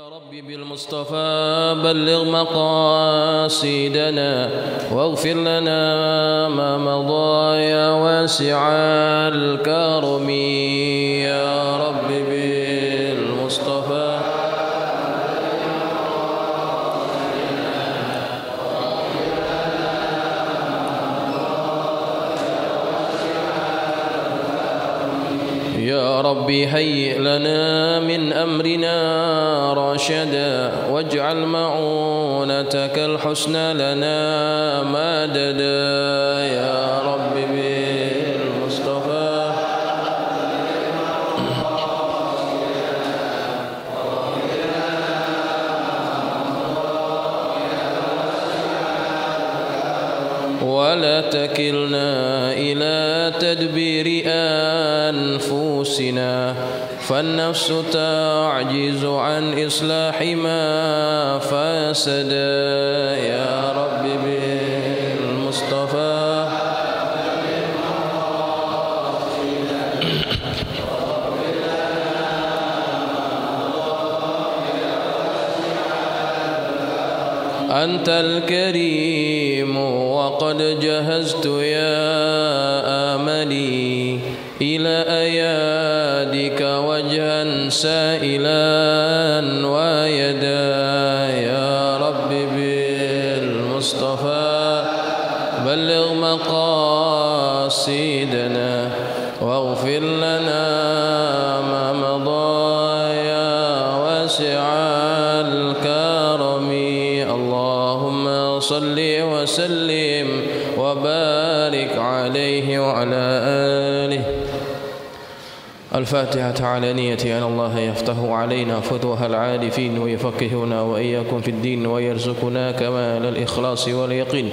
يا رب بالمصطفى بلغ مقاصدنا واغفر لنا ما مضى يا واسع الكرم يا رب بالمصطفى يا ربي هيئ لنا من أمرنا رشدا واجعل معونتك الحسنى لنا مددا يا رب بالمصطفى ولا تكلنا إلى تدبير أنفسنا فالنفس تعجز عن إصلاح ما فسد يا رب بالمصطفى أنت الكريم وقد جهزت يا آملي إلى أيادك وجها سائلا ويدا يا رب بالمصطفى بلغ مقاصدنا واغفر لنا ما مضى يا واسع الكرم اللهم صل وسلم وبارك عليه وعلى آله. الفاتحة على نية أن الله يفتح علينا فتوح العارفين ويفقهنا وإياكم في الدين ويرزقنا كمال الإخلاص واليقين.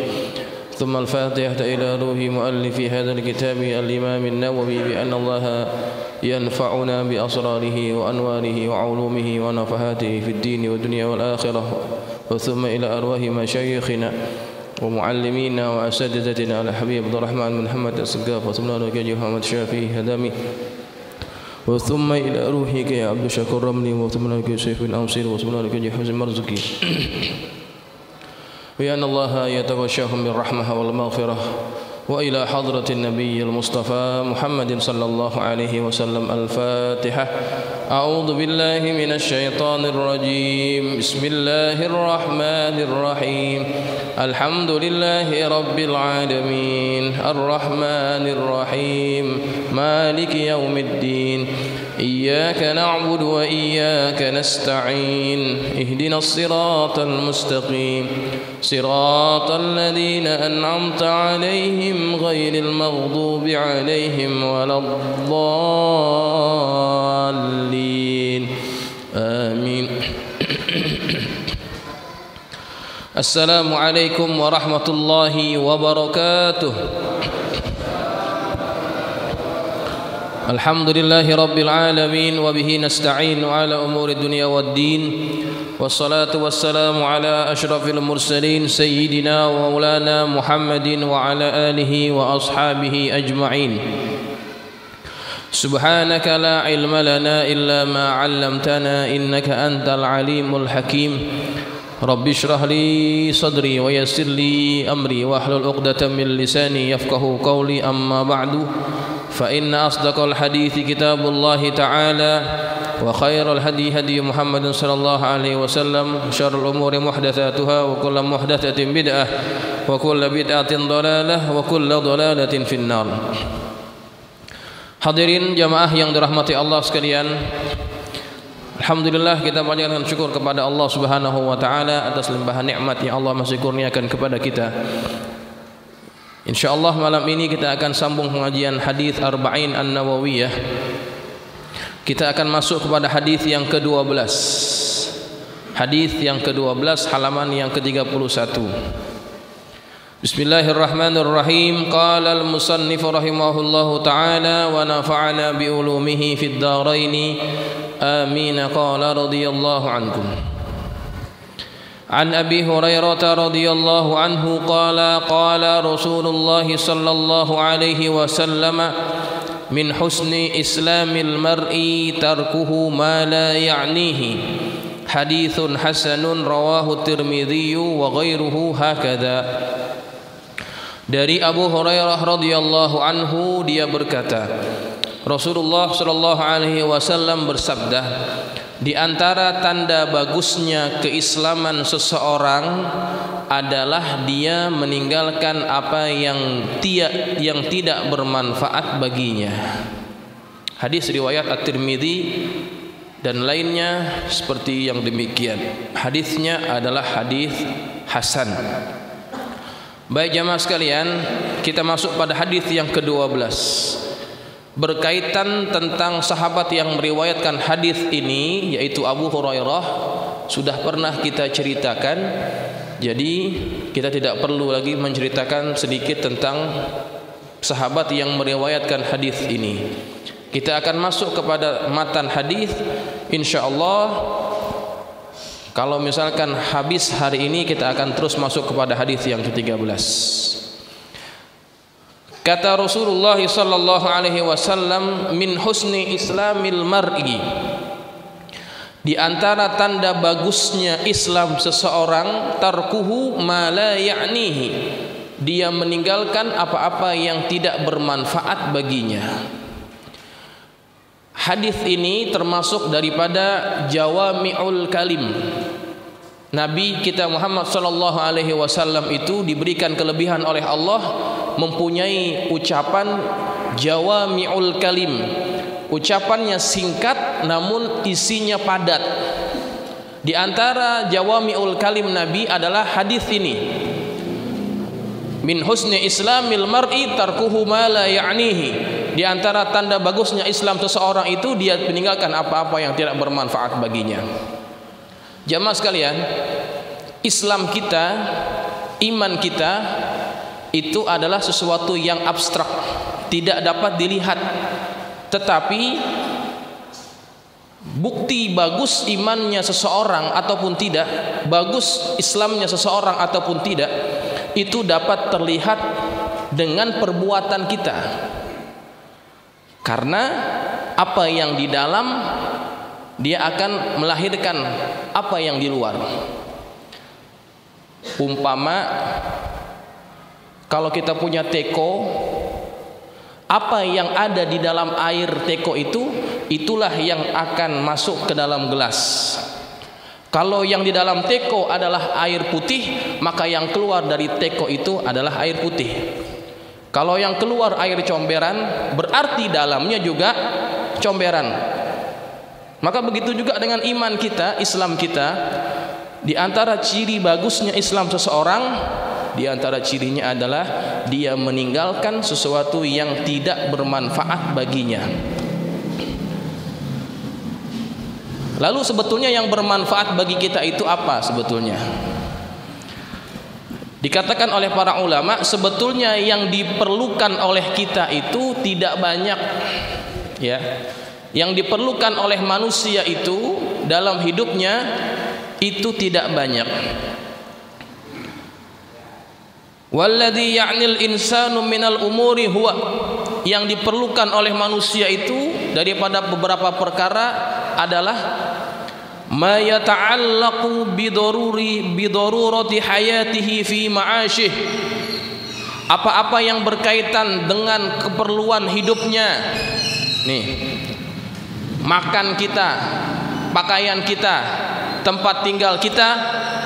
ثم الفاتحة إلى روح مؤلف هذا الكتاب الإمام النووي بأن الله ينفعنا بأسراره وأنواره وعلومه ونفحاته في الدين والدنيا والآخرة. وثم إلى أرواح مشايخنا ومعلمينا وأساتذتنا على حبيب عبد الرحمن بن محمد السقاف وثم إلى محمد شافعي هدامي وثم إلى روحك يا عبد الشكور رملي وثم إلى سيف بن أنصير وثم إلى حفظ مرزقي وأن الله يتغشاهم بالرحمة والمغفرة. وإلى حضرة النبي المصطفى محمد صلى الله عليه وسلم. الفاتحة. أعوذ بالله من الشيطان الرجيم. بسم الله الرحمن الرحيم. الحمد لله رب العالمين الرحمن الرحيم مالك يوم الدين إياك نعبد وإياك نستعين اهدنا الصراط المستقيم صراط الذين أنعمت عليهم غير المغضوب عليهم ولا الضالين آمين. السلام عليكم ورحمة الله وبركاته. الحمد لله رب العالمين وبه نستعين على أمور الدنيا والدين والصلاة والسلام على أشرف المرسلين سيدنا ومولانا محمد وعلى آله وأصحابه أجمعين. سبحانك لا علم لنا إلا ما علمتنا إنك أنت العليم الحكيم. رب اشرح لي صدري ويسر لي أمري واحلل عقدة من لساني يفقه قولي. أما بعد فإن أصدق الحديث كتاب الله تعالى وخير الهدي هدي محمد صلى الله عليه وسلم. شر الأمور محدثاتها وكل محدثة بدعة وكل بدعة ضلالة وكل ضلالة في النار. Hadirin jamaah yang dirahmati Allah sekalian, alhamdulillah kita panjatkan syukur kepada Allah Subhanahu wa taala atas limpahan nikmat yang Allah masih kurniakan kepada kita. Insyaallah malam ini kita akan sambung pengajian hadis Arba'in An-Nawawiyah. Kita akan masuk kepada hadis yang ke-12. Hadis yang ke-12 halaman yang ke-31. Bismillahirrahmanirrahim. Qala al-musannif rahimahullahu ta'ala wa nafa'ana bi ulumihi fid dharain. Amin. Qala radhiyallahu ankum. عن أبي هريرة رضي الله عنه قال قال رسول الله صلى الله عليه وسلم من حسن إسلام المرء تركه ما لا يعنيه haditsun hasanun rawahu Tirmidzi wa ghairuhu hakadha. Dari Abu Hurairah radhiyallahu anhu, dia berkata, Rasulullah sallallahu alaihi wasallam bersabda, di antara tanda bagusnya keislaman seseorang adalah dia meninggalkan apa yang tidak bermanfaat baginya. Hadis riwayat At-Tirmidzi dan lainnya seperti yang demikian. Hadisnya adalah hadis hasan. Baik jamaah sekalian, kita masuk pada hadis yang ke-12. Berkaitan tentang sahabat yang meriwayatkan hadis ini, yaitu Abu Hurairah, sudah pernah kita ceritakan. Jadi kita tidak perlu lagi menceritakan sedikit tentang sahabat yang meriwayatkan hadis ini. Kita akan masuk kepada matan hadis, insyaallah. Kalau misalkan habis hari ini, kita akan terus masuk kepada hadis yang ke-13. Kata Rasulullah sallallahu alaihi wasallam, min husni islamil mar'i, di antara tanda bagusnya Islam seseorang, tarkuhu ma la ya'nihi, dia meninggalkan apa-apa yang tidak bermanfaat baginya. Hadis ini termasuk daripada jawami'ul kalim. Nabi kita Muhammad sallallahu alaihi wasallam itu diberikan kelebihan oleh Allah, mempunyai ucapan jawami'ul kalim. Ucapannya singkat namun isinya padat. Di antara jawami'ul kalim Nabi adalah hadis ini. Min husni islamil mar'i tarkuhu ma la ya'nihi. Di antara tanda bagusnya Islam seseorang itu dia meninggalkan apa-apa yang tidak bermanfaat baginya. Jamaah sekalian, Islam kita, iman kita itu adalah sesuatu yang abstrak, tidak dapat dilihat. Tetapi bukti bagus imannya seseorang ataupun tidak, bagus Islamnya seseorang ataupun tidak, itu dapat terlihat dengan perbuatan kita. Karena apa yang di dalam, dia akan melahirkan apa yang di luar. Umpama kalau kita punya teko, apa yang ada di dalam air teko itu, itulah yang akan masuk ke dalam gelas. Kalau yang di dalam teko adalah air putih, maka yang keluar dari teko itu adalah air putih. Kalau yang keluar air comberan, berarti dalamnya juga comberan. Maka begitu juga dengan iman kita, Islam kita. Di antara ciri bagusnya Islam seseorang, di antara cirinya adalah dia meninggalkan sesuatu yang tidak bermanfaat baginya. Lalu sebetulnya yang bermanfaat bagi kita itu apa sebetulnya? Dikatakan oleh para ulama, sebetulnya yang diperlukan oleh kita itu tidak banyak, ya. Yang diperlukan oleh manusia itu dalam hidupnya itu tidak banyak. Walladzi ya'nil insanu minal umuri huwa, yang diperlukan oleh manusia itu daripada beberapa perkara adalah ma yata'allaqu bidorurati hayatihi fi ma'ashih, apa-apa yang berkaitan dengan keperluan hidupnya. Nih, makan kita, pakaian kita, tempat tinggal kita,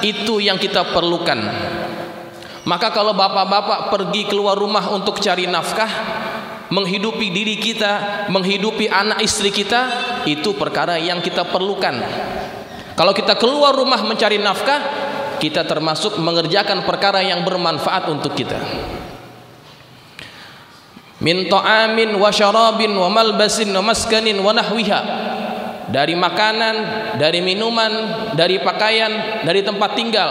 itu yang kita perlukan. Maka kalau bapak-bapak pergi keluar rumah untuk cari nafkah, menghidupi diri kita, menghidupi anak istri kita, itu perkara yang kita perlukan. Kalau kita keluar rumah mencari nafkah, kita termasuk mengerjakan perkara yang bermanfaat untuk kita. Min ta'amin wa syarabin wa malbasin wa maskanin wa nahwiha, dari makanan, dari minuman, dari pakaian, dari tempat tinggal,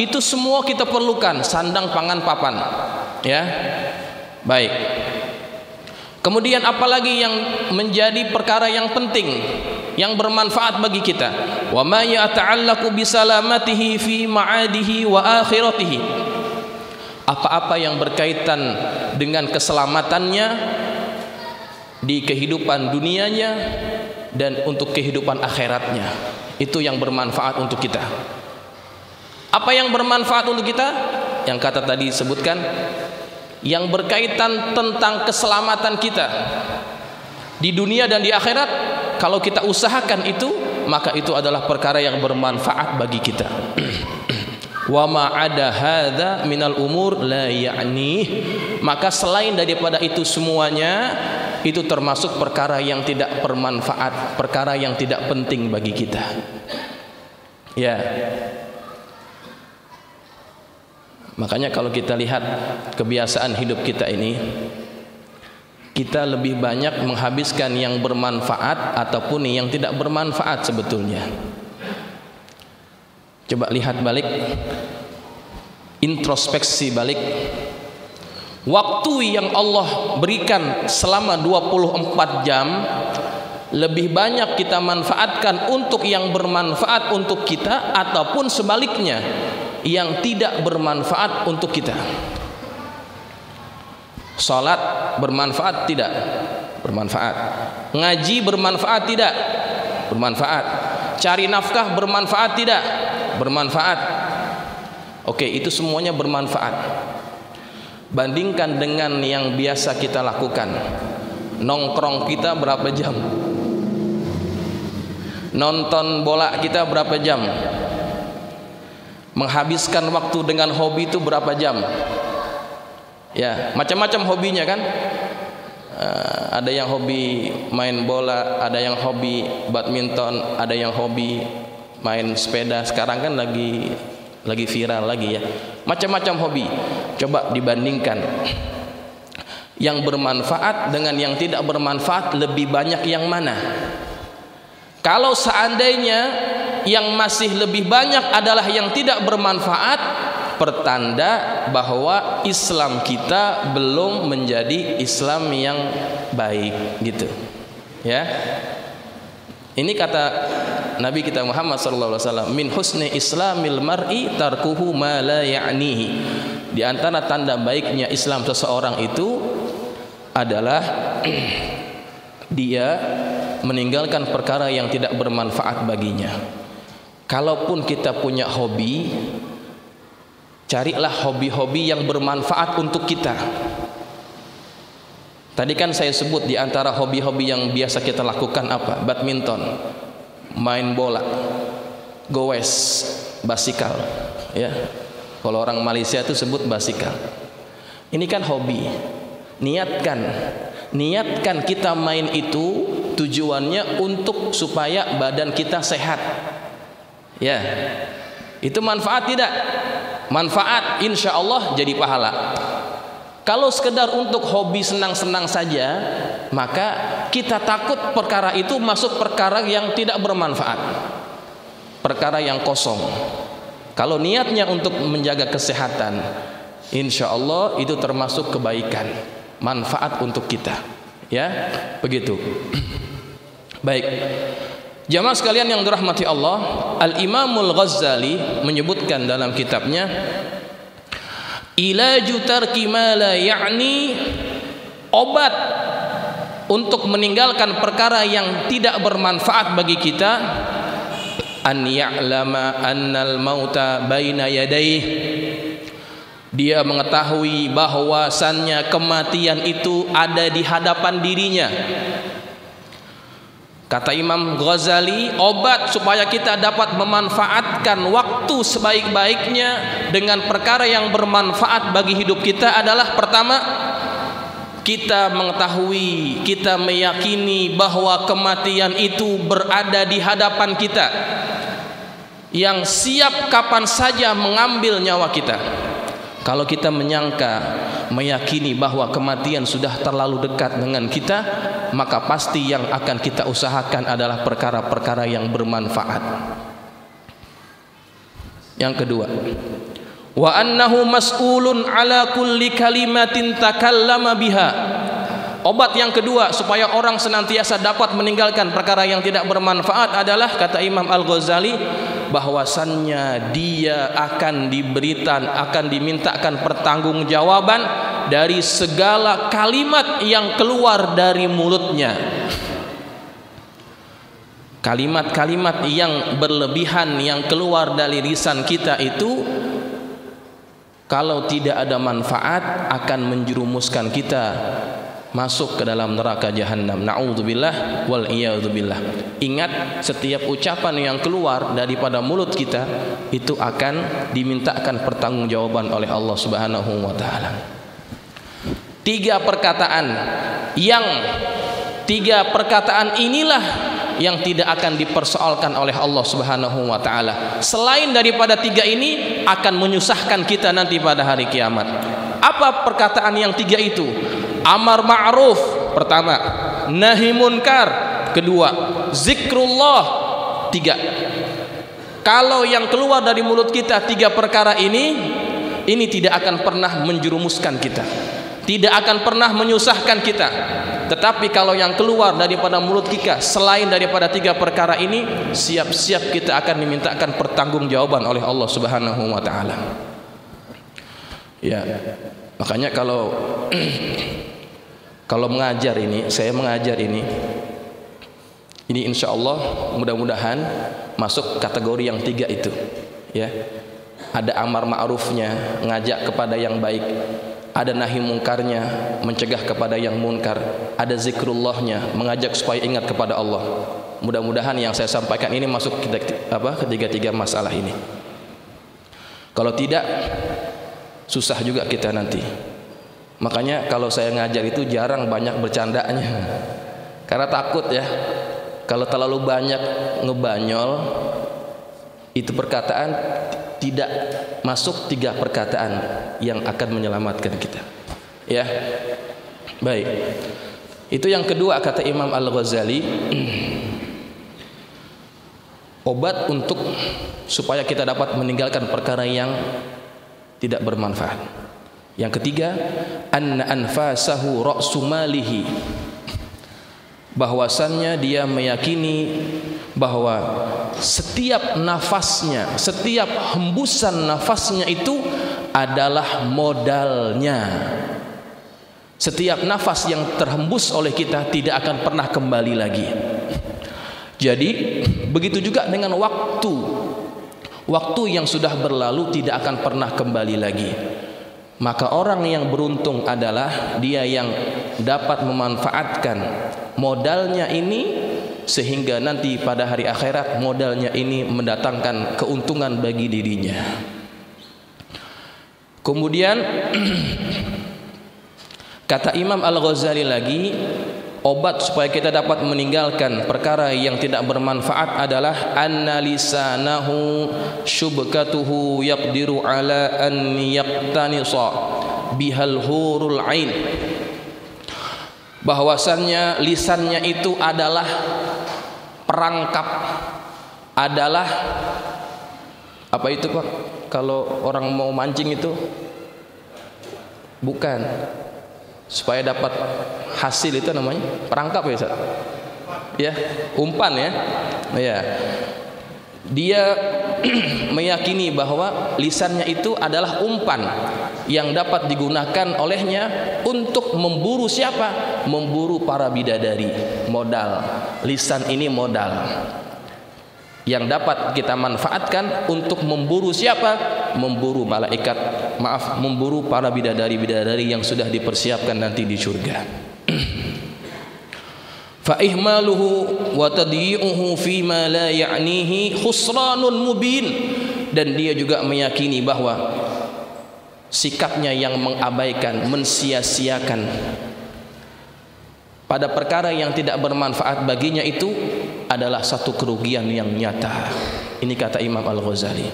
itu semua kita perlukan, sandang pangan papan, ya. Baik. Kemudian apalagi yang menjadi perkara yang penting, yang bermanfaat bagi kita? Wa ma yata'allaqu bi salamatihi fi ma'adihi wa akhiratihi, apa-apa yang berkaitan dengan keselamatannya di kehidupan dunianya dan untuk kehidupan akhiratnya. Itu yang bermanfaat untuk kita. Apa yang bermanfaat untuk kita? Yang kata tadi sebutkan, yang berkaitan tentang keselamatan kita di dunia dan di akhirat. Kalau kita usahakan itu, maka itu adalah perkara yang bermanfaat bagi kita. Wa ma ada hadza minal umur la ya'ni. Maka selain daripada itu semuanya, itu termasuk perkara yang tidak bermanfaat, perkara yang tidak penting bagi kita. Ya. Makanya kalau kita lihat kebiasaan hidup kita ini, kita lebih banyak menghabiskan yang bermanfaat ataupun yang tidak bermanfaat sebetulnya. Coba lihat balik, introspeksi balik. Waktu yang Allah berikan selama 24 jam lebih banyak kita manfaatkan untuk yang bermanfaat untuk kita ataupun sebaliknya, yang tidak bermanfaat untuk kita. Salat bermanfaat tidak? Bermanfaat. Ngaji bermanfaat tidak? Bermanfaat. Cari nafkah bermanfaat tidak? Bermanfaat. Oke, itu semuanya bermanfaat. Bandingkan dengan yang biasa kita lakukan. Nongkrong kita berapa jam? Nonton bola kita berapa jam? Menghabiskan waktu dengan hobi itu berapa jam? Ya, macam-macam hobinya kan. Ada yang hobi main bola, ada yang hobi badminton, ada yang hobi main sepeda. Sekarang kan lagi viral lagi ya. Macam-macam hobi. Coba dibandingkan. Yang bermanfaat dengan yang tidak bermanfaat, lebih banyak yang mana? Kalau seandainya yang masih lebih banyak adalah yang tidak bermanfaat, pertanda bahwa Islam kita belum menjadi Islam yang baik, gitu ya. Ini kata Nabi kita Muhammad SAW, min husni islamil mar'i tarkuhu ma la ya'nihi. Di antara tanda baiknya Islam seseorang itu adalah dia meninggalkan perkara yang tidak bermanfaat baginya. Kalaupun kita punya hobi, carilah hobi-hobi yang bermanfaat untuk kita. Tadi kan saya sebut di antara hobi-hobi yang biasa kita lakukan apa? Badminton, main bola, goes, basikal, ya. Kalau orang Malaysia itu sebut basikal. Ini kan hobi. Niatkan kita main itu tujuannya untuk supaya badan kita sehat. Ya. Itu manfaat tidak? Manfaat, insya Allah jadi pahala. Kalau sekedar untuk hobi senang-senang saja, maka kita takut perkara itu masuk perkara yang tidak bermanfaat, perkara yang kosong. Kalau niatnya untuk menjaga kesehatan, insya Allah itu termasuk kebaikan, manfaat untuk kita. Ya, begitu. Baik. Jamaah sekalian yang dirahmati Allah, Al-Imamul Ghazali menyebutkan dalam kitabnya Ilaju tarki ma la ya'ni, obat untuk meninggalkan perkara yang tidak bermanfaat bagi kita, an ya'lama annal mauta baina yadayh. Dia mengetahui bahwasannya kematian itu ada di hadapan dirinya. Kata Imam Ghazali, obat supaya kita dapat memanfaatkan waktu sebaik-baiknya dengan perkara yang bermanfaat bagi hidup kita adalah, pertama, kita mengetahui, kita meyakini bahwa kematian itu berada di hadapan kita, yang siap kapan saja mengambil nyawa kita. Kalau kita meyakini bahwa kematian sudah terlalu dekat dengan kita, maka pasti yang akan kita usahakan adalah perkara-perkara yang bermanfaat. Yang kedua, wa annahu mas'ulun ala kulli kalimatin takallama biha. Obat yang kedua supaya orang senantiasa dapat meninggalkan perkara yang tidak bermanfaat adalah, kata Imam Al-Ghazali, bahwasannya dia akan dimintakan pertanggungjawaban dari segala kalimat yang keluar dari mulutnya. Kalimat-kalimat yang berlebihan yang keluar dari lisan kita itu kalau tidak ada manfaat akan menjerumuskan kita masuk ke dalam neraka jahanam. Na'udzubillah wal iyadzubillah. Ingat, setiap ucapan yang keluar daripada mulut kita itu akan dimintakan pertanggungjawaban oleh Allah Subhanahu wa taala. Tiga perkataan inilah yang tidak akan dipersoalkan oleh Allah Subhanahu wa taala. Selain daripada tiga ini akan menyusahkan kita nanti pada hari kiamat. Apa perkataan yang tiga itu? Amar ma'ruf pertama, nahi munkar kedua, zikrullah tiga. Kalau yang keluar dari mulut kita tiga perkara ini tidak akan pernah menjerumuskan kita, tidak akan pernah menyusahkan kita. Tetapi kalau yang keluar daripada mulut kita selain daripada tiga perkara ini, siap-siap kita akan dimintakan pertanggungjawaban oleh Allah Subhanahu wa taala. Ya. Makanya kalau mengajar ini, saya mengajar ini insya Allah mudah-mudahan masuk kategori yang tiga itu. Ya. Ada amar ma'rufnya, ngajak kepada yang baik. Ada nahi mungkarnya, mencegah kepada yang munkar. Ada zikrullahnya, mengajak supaya ingat kepada Allah. Mudah-mudahan yang saya sampaikan ini masuk ketiga-tiga masalah ini. Kalau tidak, susah juga kita nanti. Makanya kalau saya ngajar itu jarang banyak bercandanya, karena takut ya, kalau terlalu banyak ngebanyol, itu perkataan tidak masuk tiga perkataan yang akan menyelamatkan kita. Ya, baik. Itu yang kedua kata Imam Al-Ghazali, obat untuk supaya kita dapat meninggalkan perkara yang tidak bermanfaat. Yang ketiga, anna anfasahu ra'su malihi, bahwasannya dia meyakini bahwa setiap nafasnya, setiap hembusan nafasnya itu adalah modalnya. Setiap nafas yang terhembus oleh kita tidak akan pernah kembali lagi. Jadi begitu juga dengan waktu. Waktu yang sudah berlalu tidak akan pernah kembali lagi. Maka orang yang beruntung adalah dia yang dapat memanfaatkan modalnya ini, sehingga nanti pada hari akhirat modalnya ini mendatangkan keuntungan bagi dirinya. Kemudian kata Imam Al-Ghazali lagi, obat supaya kita dapat meninggalkan perkara yang tidak bermanfaat adalah anna lisanahu syubkatuhu yaqdiru ala an yaqtanisa bihal hurul ain, bahwasannya lisannya itu adalah perangkap, adalah apa itu Pak, kalau orang mau mancing itu bukan supaya dapat hasil, itu namanya perangkap ya Ustaz? Ya, umpan ya. Ya. Dia meyakini bahwa lisannya itu adalah umpan yang dapat digunakan olehnya untuk memburu siapa? Memburu para bidadari. Modal. Lisan ini modal yang dapat kita manfaatkan untuk memburu siapa? Memburu malaikat, memburu para bidadari-bidadari yang sudah dipersiapkan nanti di surga. Fa ihmaluhu wa tadyi'uhu fi ma la ya'nihi khusranun mubin, dan dia juga meyakini bahwa sikapnya yang mengabaikan, mensia-siakan pada perkara yang tidak bermanfaat baginya itu adalah satu kerugian yang nyata. Ini kata Imam Al-Ghazali.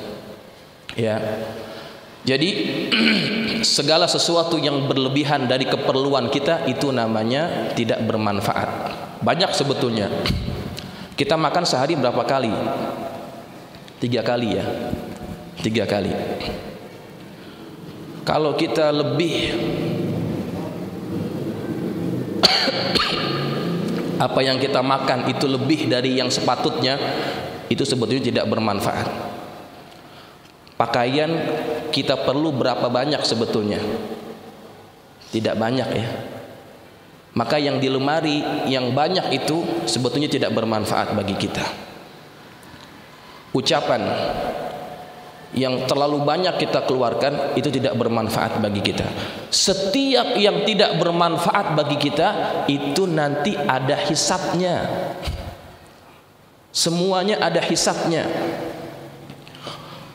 Ya. Jadi segala sesuatu yang berlebihan dari keperluan kita itu namanya tidak bermanfaat. Banyak sebetulnya. Kita makan sehari berapa kali? 3 kali ya. 3 kali. Kalau kita lebih apa yang kita makan itu lebih dari yang sepatutnya, itu sebetulnya tidak bermanfaat. Pakaian kita perlu berapa banyak sebetulnya? Tidak banyak ya. maka yang di lemari yang banyak itu sebetulnya tidak bermanfaat bagi kita. Ucapan yang terlalu banyak kita keluarkan itu tidak bermanfaat bagi kita. Setiap yang tidak bermanfaat bagi kita itu nanti ada hisabnya. Semuanya ada hisabnya.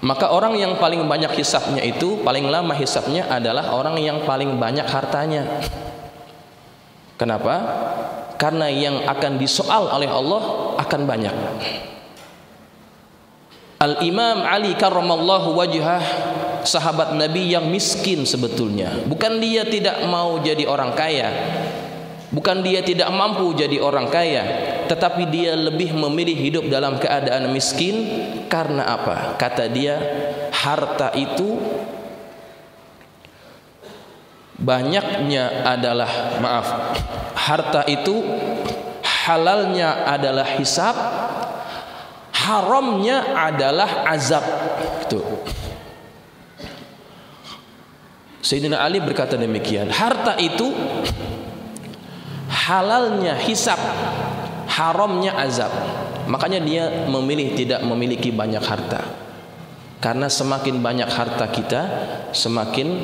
Maka orang yang paling banyak hisabnya itu, paling lama hisabnya adalah orang yang paling banyak hartanya. Kenapa? Karena yang akan disoal oleh Allah akan banyak. Al-Imam Ali karramallahu wajhah, sahabat Nabi yang miskin sebetulnya. Bukan dia tidak mau jadi orang kaya, bukan dia tidak mampu jadi orang kaya, tetapi dia lebih memilih hidup dalam keadaan miskin. Karena apa? Kata dia, harta itu banyaknya adalah, harta itu halalnya adalah hisab, haramnya adalah azab. Gitu. Sayyidina Ali berkata demikian, harta itu halalnya hisab, haramnya azab. Makanya dia memilih tidak memiliki banyak harta. Karena semakin banyak harta kita, semakin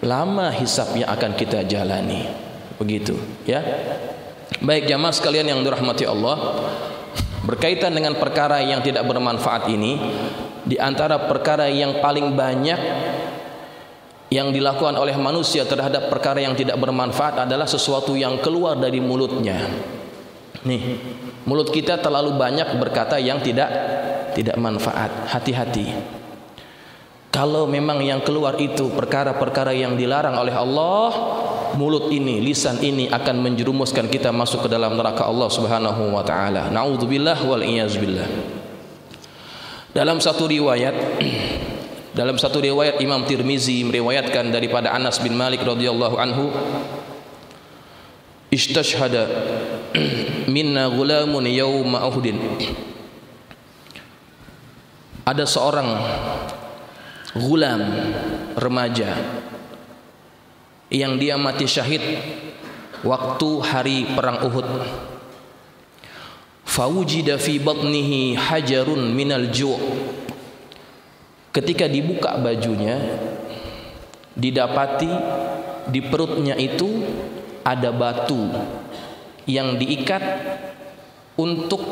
lama hisab yang akan kita jalani. Begitu, ya. Baik jamaah sekalian yang dirahmati Allah, berkaitan dengan perkara yang tidak bermanfaat ini, di antara perkara yang paling banyak yang dilakukan oleh manusia terhadap perkara yang tidak bermanfaat adalah sesuatu yang keluar dari mulutnya. Nih, mulut kita terlalu banyak berkata yang tidak manfaat. Hati-hati. Kalau memang yang keluar itu perkara-perkara yang dilarang oleh Allah, mulut ini, lisan ini akan menjerumuskan kita masuk ke dalam neraka Allah Subhanahu wa taala. Nauzubillah wal iyaz billah. Dalam satu riwayat Imam Tirmizi meriwayatkan daripada Anas bin Malik radhiyallahu anhu, istashhada minna ghulamun yawma Uhudin. Ada seorang gulam, remaja, yang dia mati syahid waktu hari perang Uhud. Fawujida fi batnihi hajarun minal ju'. Ketika dibuka bajunya, didapati di perutnya itu ada batu yang diikat untuk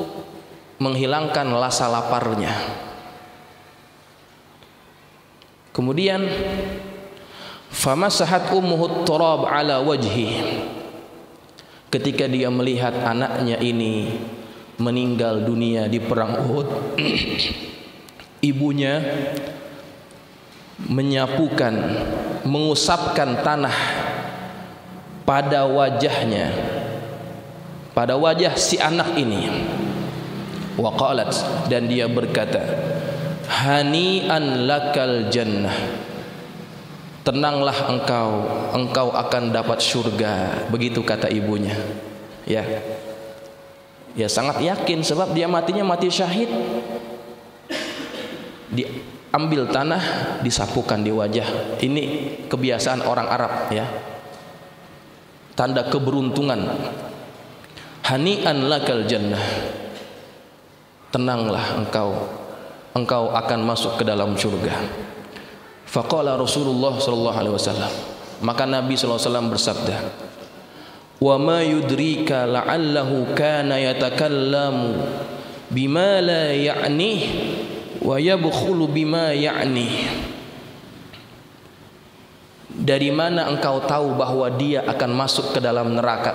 menghilangkan rasa laparnya. Kemudian famasahat ummuhu turab ala wajhi. Ketika dia melihat anaknya ini meninggal dunia di perang Uhud, ibunya menyapukan, mengusapkan tanah pada wajahnya, pada wajah si anak ini. Wa qalat, dan dia berkata, hani'an lakal jannah, tenanglah engkau akan dapat surga. Begitu kata ibunya. Ya sangat yakin, sebab dia matinya mati syahid. Diambil tanah, disapukan di wajah. Ini kebiasaan orang Arab, ya, tanda keberuntungan. Hani'an lakal jannah, tenanglah engkau akan masuk ke dalam surga. Faqala Rasulullah sallallahu alaihi wasallam, maka Nabi sallallahu alaihi wasallam bersabda, wa ma yudrika la'allahu kana yatakallamu bima la ya'ni wa yabkhulu bima ya'ni. Dari mana engkau tahu bahwa dia akan masuk ke dalam neraka?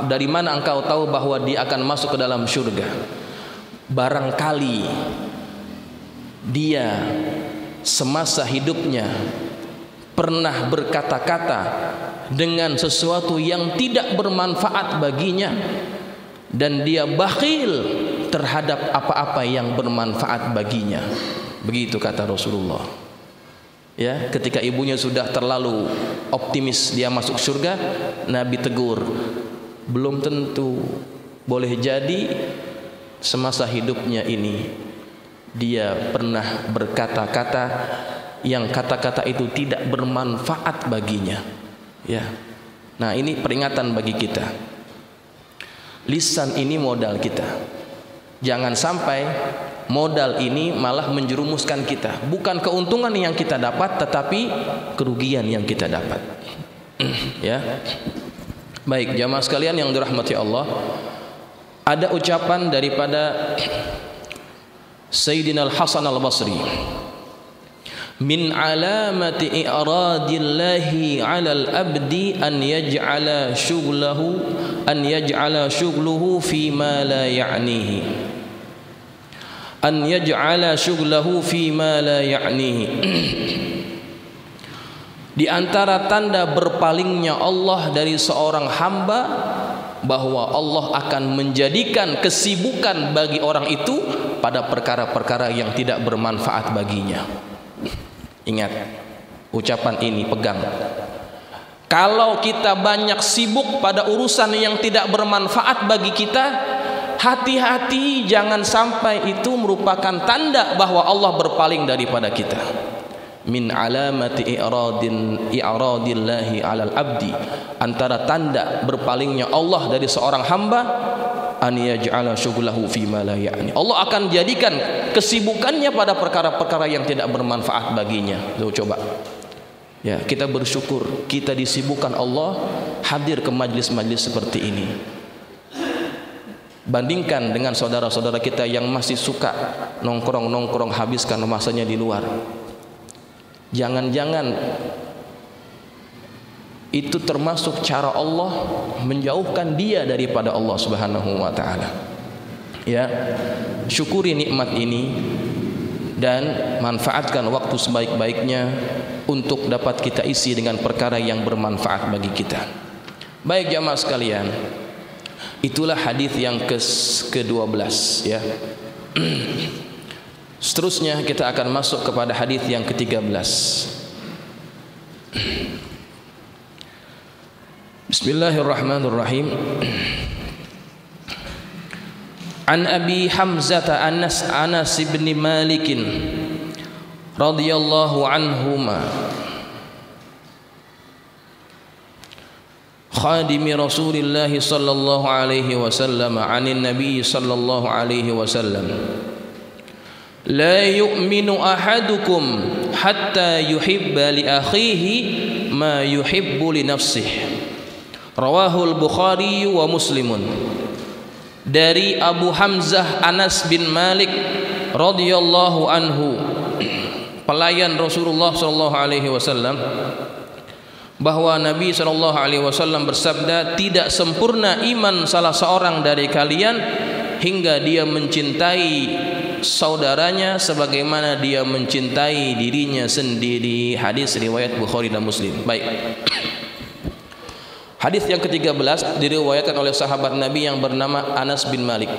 Dari mana engkau tahu bahwa dia akan masuk ke dalam surga? Barangkali dia semasa hidupnya pernah berkata-kata dengan sesuatu yang tidak bermanfaat baginya, dan dia bakhil terhadap apa-apa yang bermanfaat baginya. Begitu kata Rasulullah. Ya, ketika ibunya sudah terlalu optimis dia masuk surga, Nabi tegur, belum tentu. Boleh jadi semasa hidupnya ini dia pernah berkata-kata yang kata-kata itu tidak bermanfaat baginya. Ya, Nah, ini peringatan bagi kita. Lisan ini modal kita. Jangan sampai modal ini malah menjerumuskan kita. Bukan keuntungan yang kita dapat, tetapi kerugian yang kita dapat. Ya. Baik, jamaah sekalian yang dirahmati Allah, ada ucapan daripada Sayyidina Al-Hasan Al-Basri, min alamati i'radillahi 'alal abdi an yaj'ala syughluhu fi ma la ya'nihi, an yaj'ala syughlahu fi ma la ya'nihi. Di antara tanda berpalingnya Allah dari seorang hamba, bahwa Allah akan menjadikan kesibukan bagi orang itu pada perkara-perkara yang tidak bermanfaat baginya. Ingat, ucapan ini pegang. Kalau kita banyak sibuk pada urusan yang tidak bermanfaat bagi kita, hati-hati jangan sampai itu merupakan tanda bahwa Allah berpaling daripada kita. Min alamati i'radillahi 'alal abdi, antara tanda berpalingnya Allah dari seorang hamba, an yaj'ala syughlahu fi ma la ya'ni. Allah akan jadikan kesibukannya pada perkara-perkara yang tidak bermanfaat baginya. Tuh, coba. Ya, kita bersyukur kita disibukkan Allah hadir ke majlis-majlis seperti ini. Bandingkan dengan saudara-saudara kita yang masih suka nongkrong-nongkrong, habiskan masanya di luar. Jangan-jangan itu termasuk cara Allah menjauhkan dia daripada Allah Subhanahu wa taala. Ya, syukuri nikmat ini dan manfaatkan waktu sebaik-baiknya untuk dapat kita isi dengan perkara yang bermanfaat bagi kita. Baik jamaah sekalian, itulah hadis yang ke-12 ya. Seterusnya kita akan masuk kepada hadis yang ke-13. Bismillahirrahmanirrahim. An Abi Hamzah Anas bin Malik radhiyallahu anhuma, khadimi Rasulillah sallallahu alaihi wasallam, anin Nabi sallallahu alaihi wasallam, la yu'minu ahadukum hatta yuhibba li akhihi ma yuhibbu li nafsihi. Rawahul Bukhari wa Muslimun. Dari Abu Hamzah Anas bin Malik radhiyallahu anhu, pelayan Rasulullah sallallahu alaihi wasallam, bahwa Nabi sallallahu alaihi wasallam bersabda, tidak sempurna iman salah seorang dari kalian hingga dia mencintai saudaranya sebagaimana dia mencintai dirinya sendiri. Hadis riwayat Bukhari dan Muslim. Baik. Hadis yang ke-13 diriwayatkan oleh sahabat Nabi yang bernama Anas bin Malik.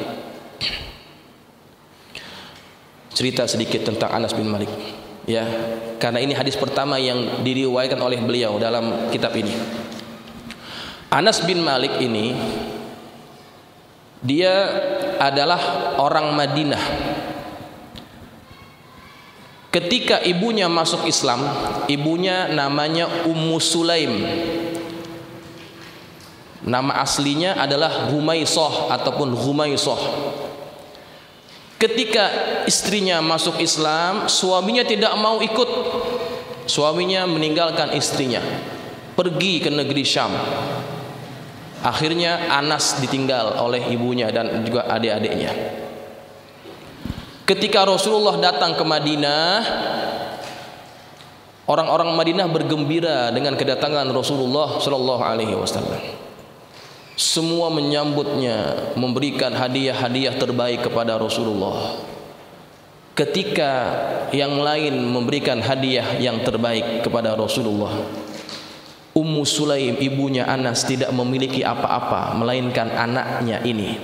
Cerita sedikit tentang Anas bin Malik ya, karena ini hadis pertama yang diriwayatkan oleh beliau dalam kitab ini. Anas bin Malik ini dia adalah orang Madinah. Ketika ibunya masuk Islam, ibunya namanya Ummu Sulaim. Nama aslinya adalah Humaisah ataupun Humaisah. Ketika istrinya masuk Islam, suaminya tidak mau ikut. Suaminya meninggalkan istrinya, pergi ke negeri Syam. Akhirnya Anas ditinggal oleh ibunya dan juga adik-adiknya. Ketika Rasulullah datang ke Madinah, orang-orang Madinah bergembira dengan kedatangan Rasulullah sallallahu alaihi wasallam. Semua menyambutnya, memberikan hadiah-hadiah terbaik kepada Rasulullah. Ketika yang lain memberikan hadiah yang terbaik kepada Rasulullah, Ummu Sulaim, ibunya Anas, tidak memiliki apa-apa melainkan anaknya ini.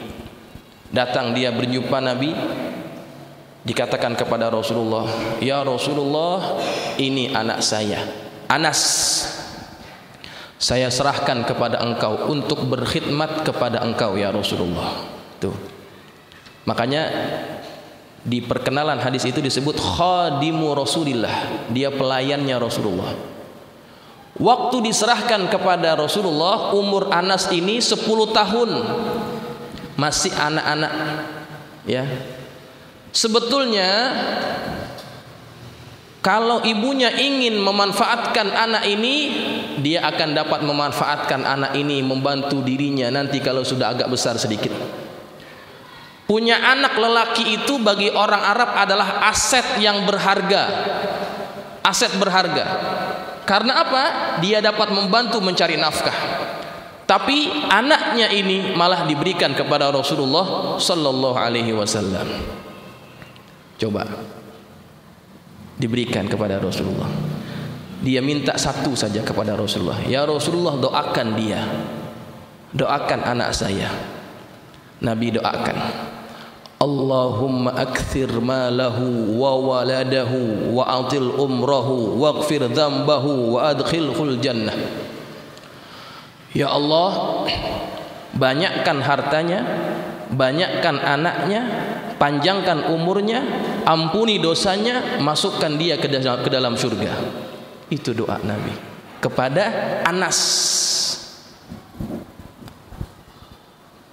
Datang dia berjumpa Nabi, dikatakan kepada Rasulullah, "Ya Rasulullah, ini anak saya, Anas. Saya serahkan kepada engkau untuk berkhidmat kepada engkau ya Rasulullah." Tuh. Makanya di perkenalan hadis itu disebut khadimu Rasulillah, dia pelayannya Rasulullah. Waktu diserahkan kepada Rasulullah, umur Anas ini 10 tahun, masih anak-anak, ya. Sebetulnya kalau ibunya ingin memanfaatkan anak ini, dia akan dapat memanfaatkan anak ini, membantu dirinya nanti kalau sudah agak besar sedikit. Punya anak lelaki itu bagi orang Arab adalah aset yang berharga. Aset berharga. Karena apa? Dia dapat membantu mencari nafkah. Tapi anaknya ini malah diberikan kepada Rasulullah sallallahu alaihi wasallam. Coba diberikan kepada Rasulullah. Dia minta satu saja kepada Rasulullah, ya Rasulullah, doakan dia, doakan anak saya. Nabi doakan, Allahumma akthir malahu wa waladahu wa atil umrahu waghfir dzambahu wa adkhilhul jannah. Ya Allah, banyakkan hartanya, banyakkan anaknya, panjangkan umurnya, ampuni dosanya, masukkan dia ke dalam surga. Itu doa Nabi kepada Anas.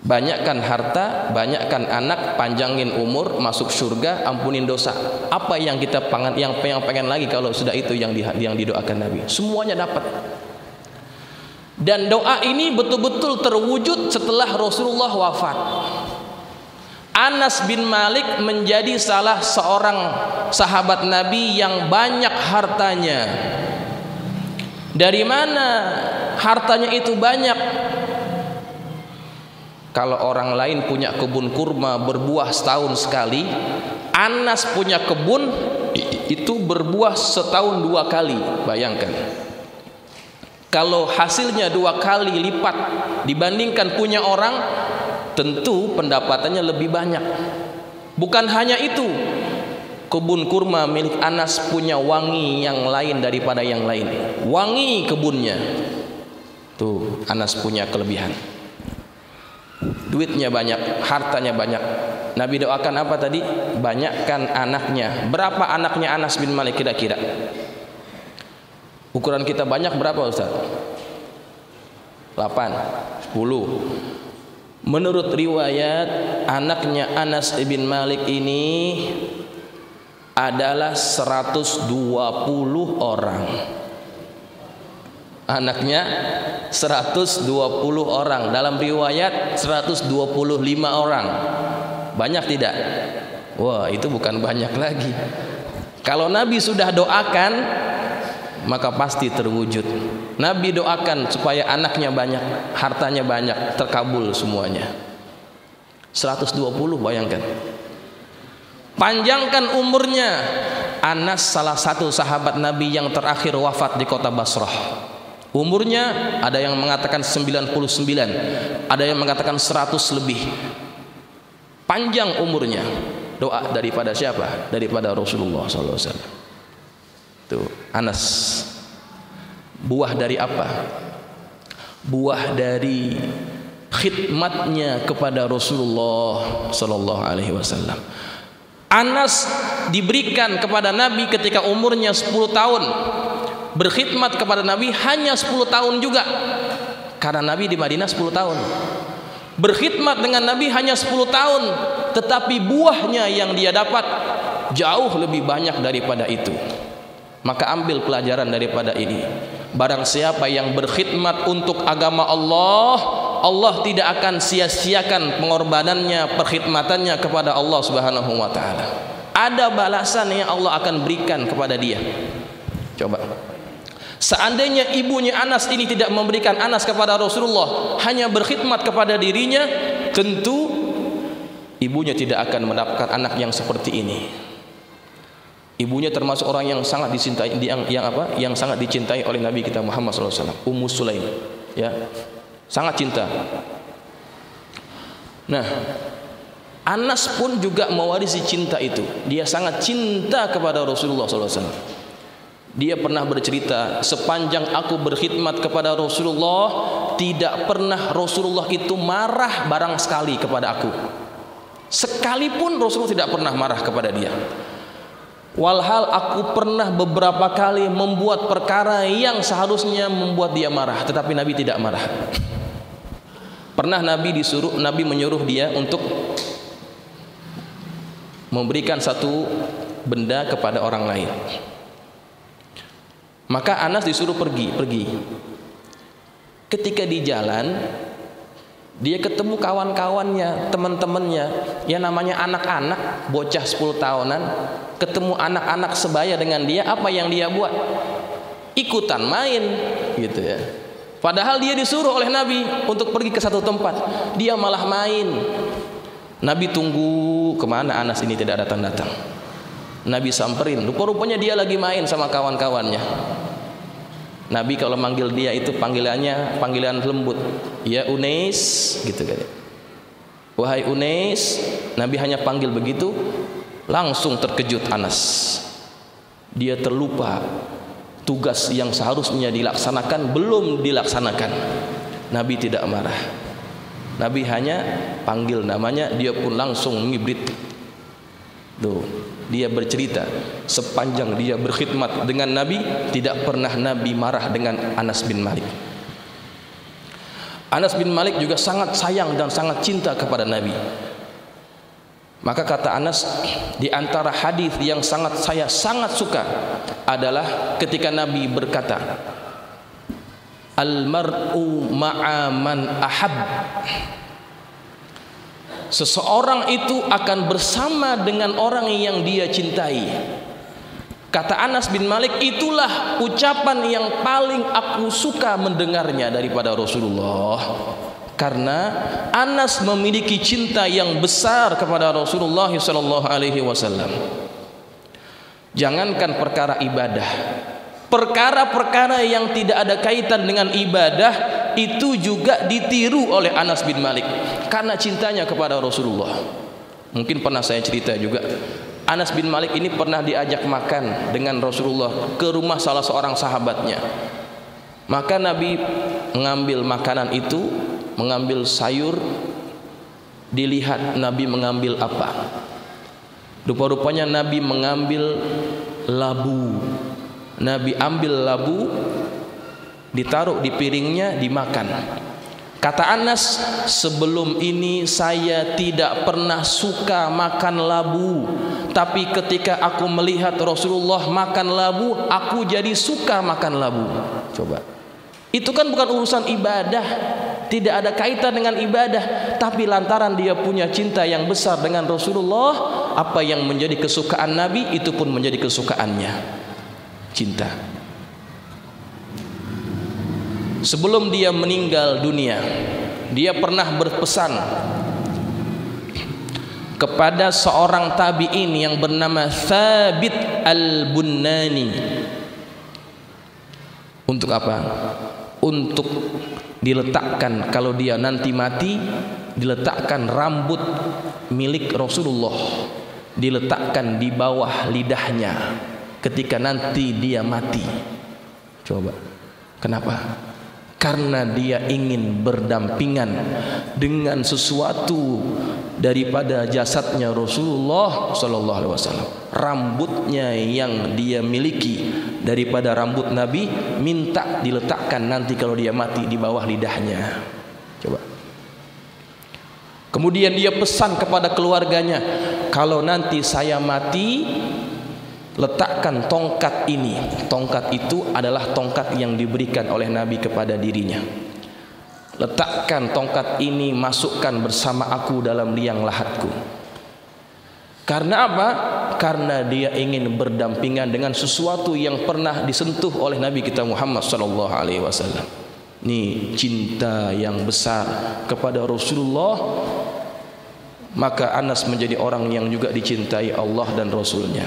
Banyakkan harta, banyakkan anak, panjangin umur, masuk surga, ampunin dosa. Apa yang kita pengen lagi kalau sudah itu yang didoakan Nabi? Semuanya dapat. Dan doa ini betul-betul terwujud setelah Rasulullah wafat. Anas bin Malik menjadi salah seorang sahabat Nabi yang banyak hartanya. Dari mana hartanya itu banyak? Kalau orang lain punya kebun kurma berbuah setahun sekali, Anas punya kebun itu berbuah setahun 2 kali. Bayangkan, kalau hasilnya 2 kali lipat dibandingkan punya orang, tentu pendapatannya lebih banyak. Bukan hanya itu, kebun kurma milik Anas punya wangi yang lain daripada yang lain. Wangi kebunnya. Tuh, Anas punya kelebihan. Duitnya banyak, hartanya banyak. Nabi doakan apa tadi? Banyakkan anaknya. Berapa anaknya Anas bin Malik kira-kira? Ukuran kita banyak berapa Ustaz? 8, 10. Menurut riwayat, anaknya Anas bin Malik ini adalah 120 orang. Anaknya 120 orang. Dalam riwayat 125 orang. Banyak tidak? Wah, itu bukan banyak lagi. Kalau Nabi sudah doakan, maka pasti terwujud. Nabi doakan supaya anaknya banyak, hartanya banyak, terkabul semuanya. 120, bayangkan. Panjangkan umurnya. Anas salah satu sahabat Nabi yang terakhir wafat di kota Basrah. Umurnya ada yang mengatakan 99, ada yang mengatakan 100 lebih. Panjang umurnya. Doa daripada siapa? Daripada Rasulullah SAW. Tuh, Anas. Buah dari apa? Buah dari khidmatnya kepada Rasulullah sallallahu alaihi wasallam. Anas diberikan kepada Nabi ketika umurnya 10 tahun. Berkhidmat kepada Nabi hanya 10 tahun juga. Karena Nabi di Madinah 10 tahun. Berkhidmat dengan Nabi hanya 10 tahun, tetapi buahnya yang dia dapat jauh lebih banyak daripada itu. Maka ambil pelajaran daripada ini. Barang siapa yang berkhidmat untuk agama Allah, Allah tidak akan sia-siakan pengorbanannya, perkhidmatannya kepada Allah Subhanahu wa taala. Ada balasan yang Allah akan berikan kepada dia. Coba. Seandainya ibunya Anas ini tidak memberikan Anas kepada Rasulullah, hanya berkhidmat kepada dirinya, tentu ibunya tidak akan mendapatkan anak yang seperti ini. Ibunya termasuk orang yang sangat dicintai, yang sangat dicintai oleh Nabi kita Muhammad SAW, Ummu Sulaim, ya, sangat cinta. Nah, Anas pun juga mewarisi cinta itu. Dia sangat cinta kepada Rasulullah SAW. Dia pernah bercerita, sepanjang aku berkhidmat kepada Rasulullah, tidak pernah Rasulullah itu marah barang sekali kepada aku. Sekalipun Rasulullah tidak pernah marah kepada dia. Walhal aku pernah beberapa kali membuat perkara yang seharusnya membuat dia marah, tetapi Nabi tidak marah. Pernah Nabi menyuruh dia untuk memberikan satu benda kepada orang lain. Maka Anas disuruh pergi. Ketika di jalan, dia ketemu kawan-kawannya, teman-temannya, ya namanya anak-anak, bocah 10 tahunan, ketemu anak-anak sebaya dengan dia, apa yang dia buat? Ikutan main, gitu ya. Padahal dia disuruh oleh Nabi untuk pergi ke satu tempat, dia malah main. Nabi tunggu, kemana Anas ini tidak datang-datang. Nabi samperin, rupa-rupanya dia lagi main sama kawan-kawannya. Nabi kalau manggil dia itu panggilan lembut, ya Unais, gitu kan. Wahai Unais, Nabi hanya panggil begitu, langsung terkejut Anas. Dia terlupa tugas yang seharusnya dilaksanakan belum dilaksanakan. Nabi tidak marah. Nabi hanya panggil namanya, dia pun langsung ngibrit. Tuh, dia bercerita sepanjang dia berkhidmat dengan Nabi, tidak pernah Nabi marah dengan Anas bin Malik. Anas bin Malik juga sangat sayang dan sangat cinta kepada Nabi. Maka kata Anas, di antara hadis yang saya sangat suka adalah ketika Nabi berkata, "Al-mar'u ma'a man ahab." Seseorang itu akan bersama dengan orang yang dia cintai. Kata Anas bin Malik, itulah ucapan yang paling aku suka mendengarnya daripada Rasulullah. Karena Anas memiliki cinta yang besar kepada Rasulullah SAW. Jangankan perkara ibadah, perkara-perkara yang tidak ada kaitan dengan ibadah itu juga ditiru oleh Anas bin Malik karena cintanya kepada Rasulullah. Mungkin pernah saya cerita juga, Anas bin Malik ini pernah diajak makan dengan Rasulullah ke rumah salah seorang sahabatnya. Maka Nabi mengambil makanan itu, mengambil sayur, dilihat Nabi mengambil apa. Rupa-rupanya Nabi mengambil labu. Nabi ambil labu, ditaruh di piringnya, dimakan. Kata Anas, sebelum ini saya tidak pernah suka makan labu, tapi ketika aku melihat Rasulullah makan labu, aku jadi suka makan labu. Coba, itu kan bukan urusan ibadah, tidak ada kaitan dengan ibadah, tapi lantaran dia punya cinta yang besar dengan Rasulullah, apa yang menjadi kesukaan Nabi itu pun menjadi kesukaannya. Cinta. Sebelum dia meninggal dunia, dia pernah berpesan kepada seorang tabi'in yang bernama Thabit al-Bunani. Untuk apa? Untuk diletakkan, kalau dia nanti mati, diletakkan rambut milik Rasulullah, diletakkan di bawah lidahnya ketika nanti dia mati. Coba, kenapa? Karena dia ingin berdampingan dengan sesuatu daripada jasadnya Rasulullah sallallahu alaihi wasallam. Rambutnya yang dia miliki daripada rambut Nabi minta diletakkan nanti kalau dia mati di bawah lidahnya. Coba. Kemudian dia pesan kepada keluarganya, kalau nanti saya mati, letakkan tongkat ini. Tongkat itu adalah tongkat yang diberikan oleh Nabi kepada dirinya. Letakkan tongkat ini, masukkan bersama aku dalam liang lahatku. Karena apa? Karena dia ingin berdampingan dengan sesuatu yang pernah disentuh oleh Nabi kita Muhammad sallallahu alaihi wasallam. Ini cinta yang besar kepada Rasulullah. Maka Anas menjadi orang yang juga dicintai Allah dan Rasulnya.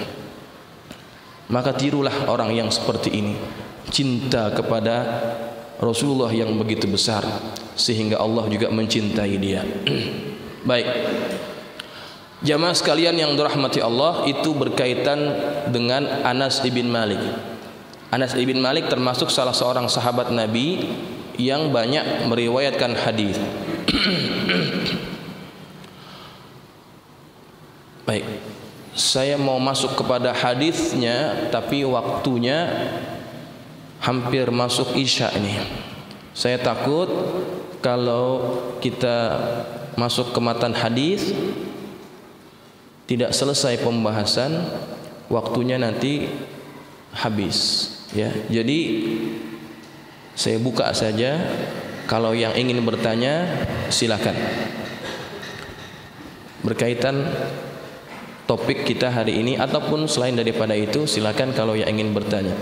Maka tirulah orang yang seperti ini, cinta kepada Rasulullah yang begitu besar sehingga Allah juga mencintai dia. Baik, jamaah sekalian yang dirahmati Allah, itu berkaitan dengan Anas ibn Malik. Anas ibn Malik termasuk salah seorang sahabat Nabi yang banyak meriwayatkan hadis. Baik, saya mau masuk kepada hadisnya, tapi waktunya hampir masuk Isya ini. Saya takut kalau kita masuk ke matan hadis tidak selesai pembahasan, waktunya nanti habis ya. Jadi saya buka saja, kalau yang ingin bertanya silakan. Berkaitan topik kita hari ini ataupun selain daripada itu silakan kalau yang ingin bertanya.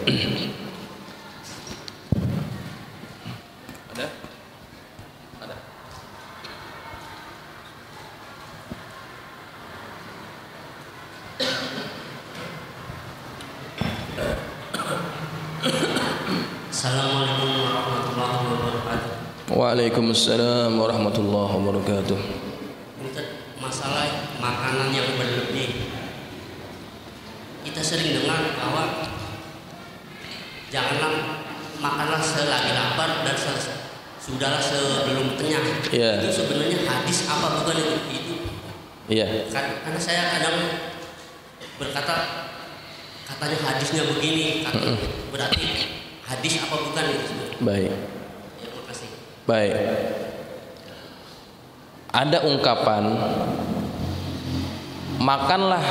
Assalamualaikum warahmatullahi wabarakatuh. Waalaikumsalam warahmatullahi wabarakatuh. Untuk masalah makanan yang berlebih, kita sering dengar bahwa janganlah makanlah selagi lapar dan sudahlah sebelum kenyang. Yeah. Itu sebenarnya hadis apa bukan itu? Iya. Karena saya kadang berkata katanya hadisnya begini, berarti hadis apa bukan itu? Baik. Ya, makasih. Baik. Ada ungkapan makanlah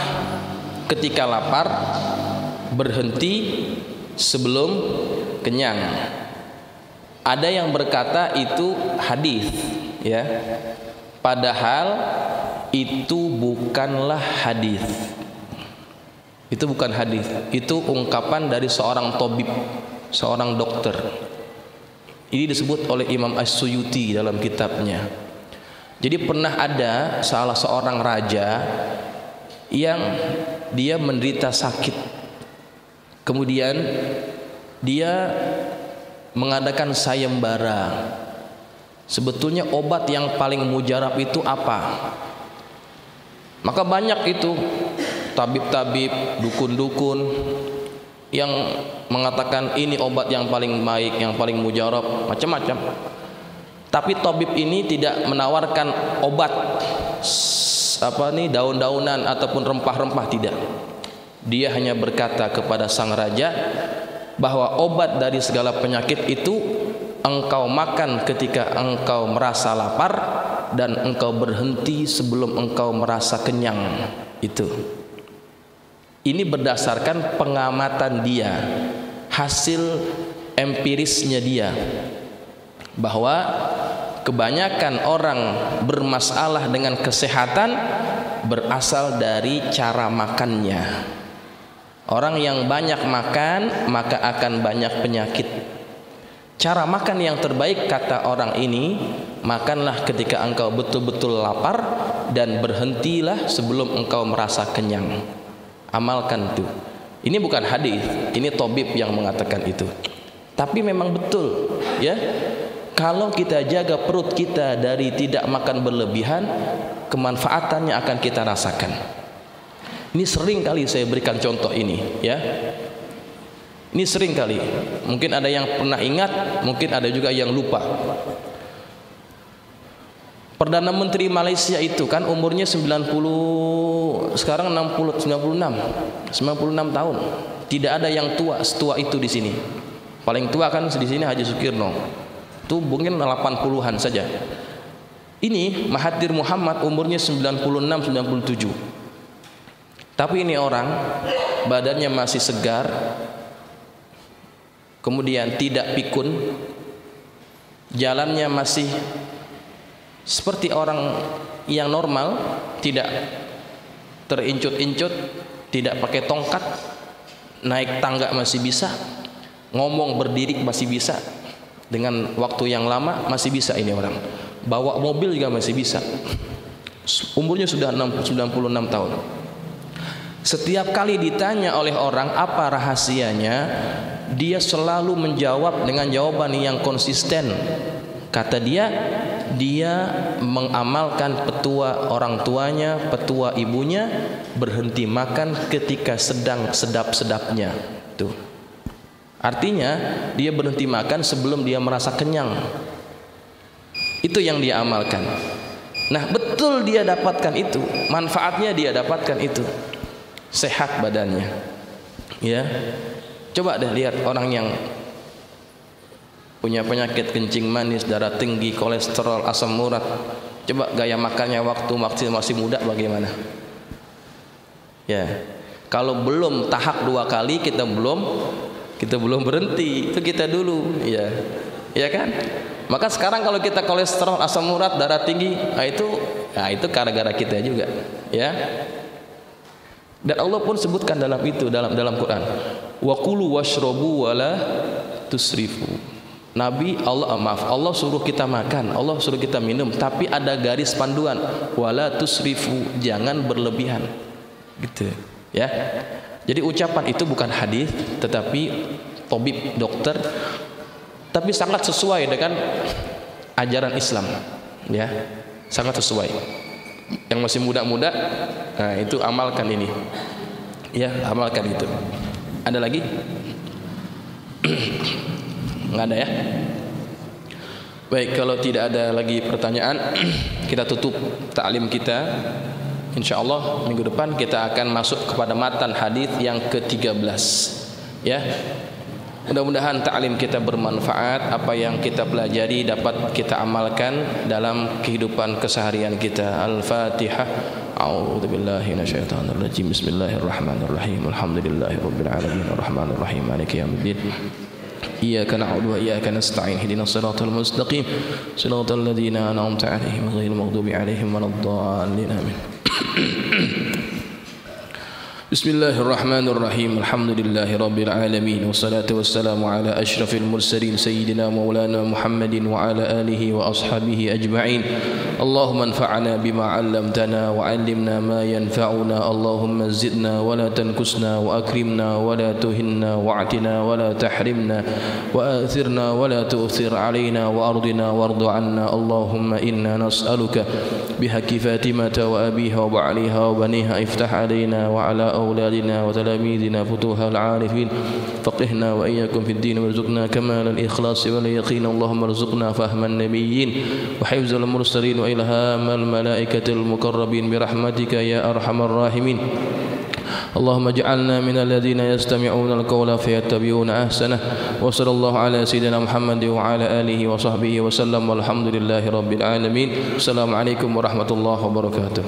ketika lapar, berhenti sebelum kenyang. Ada yang berkata itu hadis, ya. Padahal itu bukanlah hadis. Itu bukan hadis. Itu ungkapan dari seorang tabib, seorang dokter. Ini disebut oleh Imam As-Suyuti dalam kitabnya. Jadi pernah ada salah seorang raja yang dia menderita sakit. Kemudian dia mengadakan sayembara. Sebetulnya obat yang paling mujarab itu apa? Maka banyak itu tabib-tabib, dukun-dukun yang mengatakan ini obat yang paling baik, yang paling mujarab, macam-macam. Tapi tabib ini tidak menawarkan obat daun-daunan ataupun rempah-rempah, tidak. Dia hanya berkata kepada sang raja bahwa obat dari segala penyakit itu engkau makan ketika engkau merasa lapar dan engkau berhenti sebelum engkau merasa kenyang. Itu. Ini berdasarkan pengamatan dia, hasil empirisnya dia, bahwa kebanyakan orang bermasalah dengan kesehatan berasal dari cara makannya. Orang yang banyak makan maka akan banyak penyakit. Cara makan yang terbaik, kata orang ini, makanlah ketika engkau betul-betul lapar dan berhentilah sebelum engkau merasa kenyang. Amalkan itu. Ini bukan hadis, ini tabib yang mengatakan itu. Tapi memang betul, ya. Kalau kita jaga perut kita dari tidak makan berlebihan, kemanfaatannya akan kita rasakan. Ini sering kali saya berikan contoh ini, ya. Ini sering kali. Mungkin ada yang pernah ingat, mungkin ada juga yang lupa. Perdana Menteri Malaysia itu kan umurnya 90, sekarang 96 tahun. Tidak ada yang tua setua itu di sini. Paling tua kan di sini Haji Sukirno. Itu mungkin 80-an saja. Ini Mahathir Muhammad umurnya 96-97. Tapi ini orang badannya masih segar, kemudian tidak pikun, jalannya masih seperti orang yang normal, tidak terincut-incut, tidak pakai tongkat, naik tangga masih bisa, ngomong berdiri masih bisa, dengan waktu yang lama masih bisa ini orang, bawa mobil juga masih bisa. Umurnya sudah 96 tahun. Setiap kali ditanya oleh orang apa rahasianya, dia selalu menjawab dengan jawaban yang konsisten. Kata dia mengamalkan petua orang tuanya, petua ibunya, berhenti makan ketika sedang sedap-sedapnya. Tuh. Artinya dia berhenti makan sebelum dia merasa kenyang. Itu yang dia amalkan. Nah, betul dia dapatkan itu, manfaatnya dia dapatkan itu. sehat badannya. Ya. Coba deh lihat orang yang punya penyakit kencing manis, darah tinggi, kolesterol, asam urat. Coba gaya makannya waktu masih muda bagaimana? Ya. Kalau belum tahap 2 kali kita belum berhenti. Itu kita dulu, ya. Ya kan? Maka sekarang kalau kita kolesterol, asam urat, darah tinggi, itu gara-gara kita juga, ya. Dan Allah pun sebutkan dalam Quran, wa kulu washrabu wala tusrifu. Allah suruh kita makan, Allah suruh kita minum, tapi ada garis panduan, wala tusrifu, jangan berlebihan. Gitu, ya. Jadi ucapan itu bukan hadis, tetapi tabib, dokter, tapi sangat sesuai dengan ajaran Islam, ya. Sangat sesuai. Yang masih muda-muda, nah itu amalkan ini, ya, amalkan itu. Ada lagi? Nggak ada, ya? Baik, kalau tidak ada lagi pertanyaan, kita tutup ta'lim kita. Insyaallah minggu depan kita akan masuk kepada matan hadis yang ke-13, ya. Mudah-mudahan ta'lim kita bermanfaat, apa yang kita pelajari dapat kita amalkan dalam kehidupan keseharian kita. Al-Fatihah. A'udzu billahi minasyaitonir rajim. Bismillahirrahmanirrahim. Alhamdulillahirabbil alamin arrahmanir rahim maliki yaumiddin. Iyyaka na'budu wa iyyaka nasta'in. Ihdinas siratal mustaqim. Siratal ladzina an'amta 'alaihim ghairil maghdubi 'alaihim waladdallin. Amin. Bismillahirrahmanirrahim. Alhamdulillahi rabbil alamin. Wassalatu wassalamu ala asyrafil mursalin sayyidina maulana Muhammadin wa ala alihi wa ashabihi ajma'in. Allahumma anfa'na bima 'allamtana wa 'allimna ma yanfa'una. Allahumma zidna wa la tankusna wa akrimna wa la tuhinna wa atina wa la tahrimna wa athirna wa la tu'thir 'alaina wa ardina wardu 'anna. Allahumma inna nas'aluka bihaqqi Fatimata wa abiha wa ba'liha wa baniha iftah 'alaina wa 'ala أولادنا وتلاميذنا فتوح العارفين فقهنا وإياكم في الدين وارزقنا كمال الإخلاص واليقين. اللهم ارزقنا فهم النبيين وحفظ المرسلين وإلهام الملائكة المقربين برحمتك يا أرحم الراحمين. اللهم اجعلنا من الذين يستمعون القول فيتبعون أحسنه. وصلى الله على سيدنا محمد وعلى آله وصحبه وسلم والحمد لله رب العالمين. السلام عليكم ورحمة الله وبركاته.